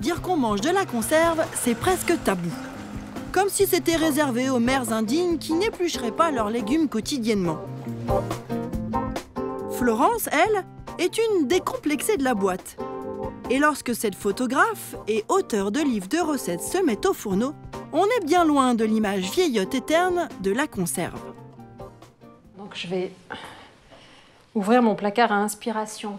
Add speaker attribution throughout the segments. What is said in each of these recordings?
Speaker 1: dire qu'on mange de la conserve, c'est presque tabou. Comme si c'était réservé aux mères indignes qui n'éplucheraient pas leurs légumes quotidiennement. Florence, elle, est une décomplexée de la boîte. Et lorsque cette photographe et auteure de livres de recettes se met au fourneau, on est bien loin de l'image vieillotte et terne de la conserve.
Speaker 2: Donc je vais ouvrir mon placard à inspiration.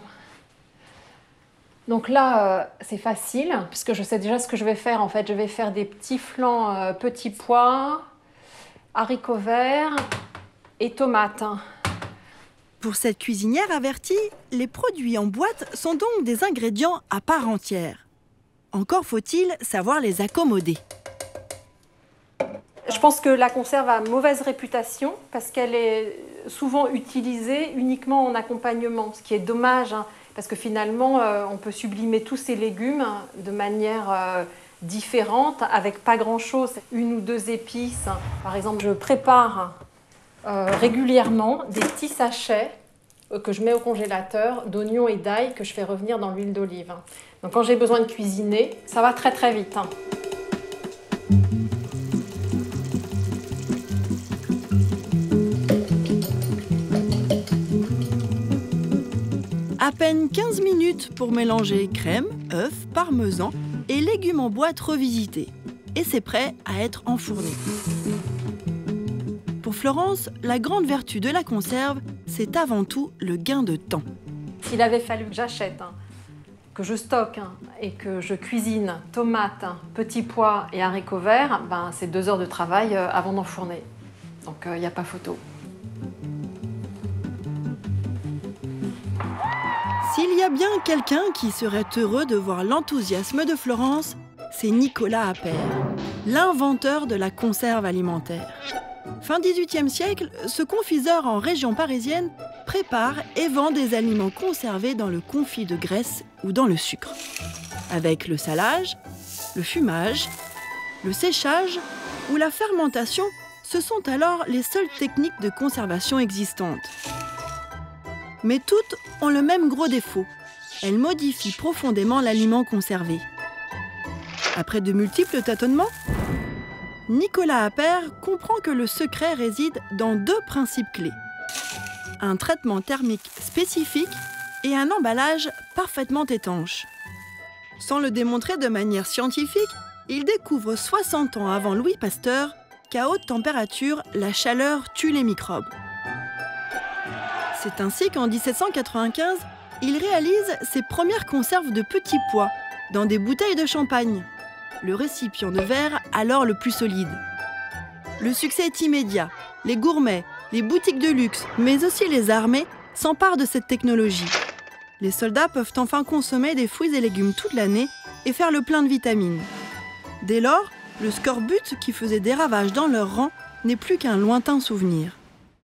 Speaker 2: Donc là, c'est facile, puisque je sais déjà ce que je vais faire. En fait, je vais faire des petits flancs petits pois, haricots verts et tomates.
Speaker 1: Pour cette cuisinière avertie, les produits en boîte sont donc des ingrédients à part entière. Encore faut-il savoir les accommoder.
Speaker 2: Je pense que la conserve a mauvaise réputation parce qu'elle est souvent utilisée uniquement en accompagnement, ce qui est dommage, hein, parce que finalement, on peut sublimer tous ces légumes de manière différente, avec pas grand-chose, 1 ou 2 épices. Par exemple, je prépare régulièrement des petits sachets que je mets au congélateur d'oignons et d'ail que je fais revenir dans l'huile d'olive. Donc quand j'ai besoin de cuisiner, ça va très très vite.
Speaker 1: À peine 15 minutes pour mélanger crème, œufs, parmesan et légumes en boîte revisités. Et c'est prêt à être enfourné. Pour Florence, la grande vertu de la conserve, c'est avant tout le gain de temps.
Speaker 2: S'il avait fallu que j'achète, que je stocke et que je cuisine tomates, petits pois et haricots verts, c'est 2 heures de travail avant d'enfourner. Donc il n'y a pas photo.
Speaker 1: S'il y a bien quelqu'un qui serait heureux de voir l'enthousiasme de Florence, c'est Nicolas Appert, l'inventeur de la conserve alimentaire. Fin XVIIIe siècle, ce confiseur en région parisienne prépare et vend des aliments conservés dans le confit de graisse ou dans le sucre. Avec le salage, le fumage, le séchage ou la fermentation, ce sont alors les seules techniques de conservation existantes. Mais toutes ont le même gros défaut. Elles modifient profondément l'aliment conservé. Après de multiples tâtonnements, Nicolas Appert comprend que le secret réside dans 2 principes clés. Un traitement thermique spécifique et un emballage parfaitement étanche. Sans le démontrer de manière scientifique, il découvre 60 ans avant Louis Pasteur qu'à haute température, la chaleur tue les microbes. C'est ainsi qu'en 1795, il réalise ses premières conserves de petits pois dans des bouteilles de champagne, le récipient de verre alors le plus solide. Le succès est immédiat. Les gourmets, les boutiques de luxe, mais aussi les armées s'emparent de cette technologie. Les soldats peuvent enfin consommer des fruits et légumes toute l'année et faire le plein de vitamines. Dès lors, le scorbut qui faisait des ravages dans leur rang n'est plus qu'un lointain souvenir.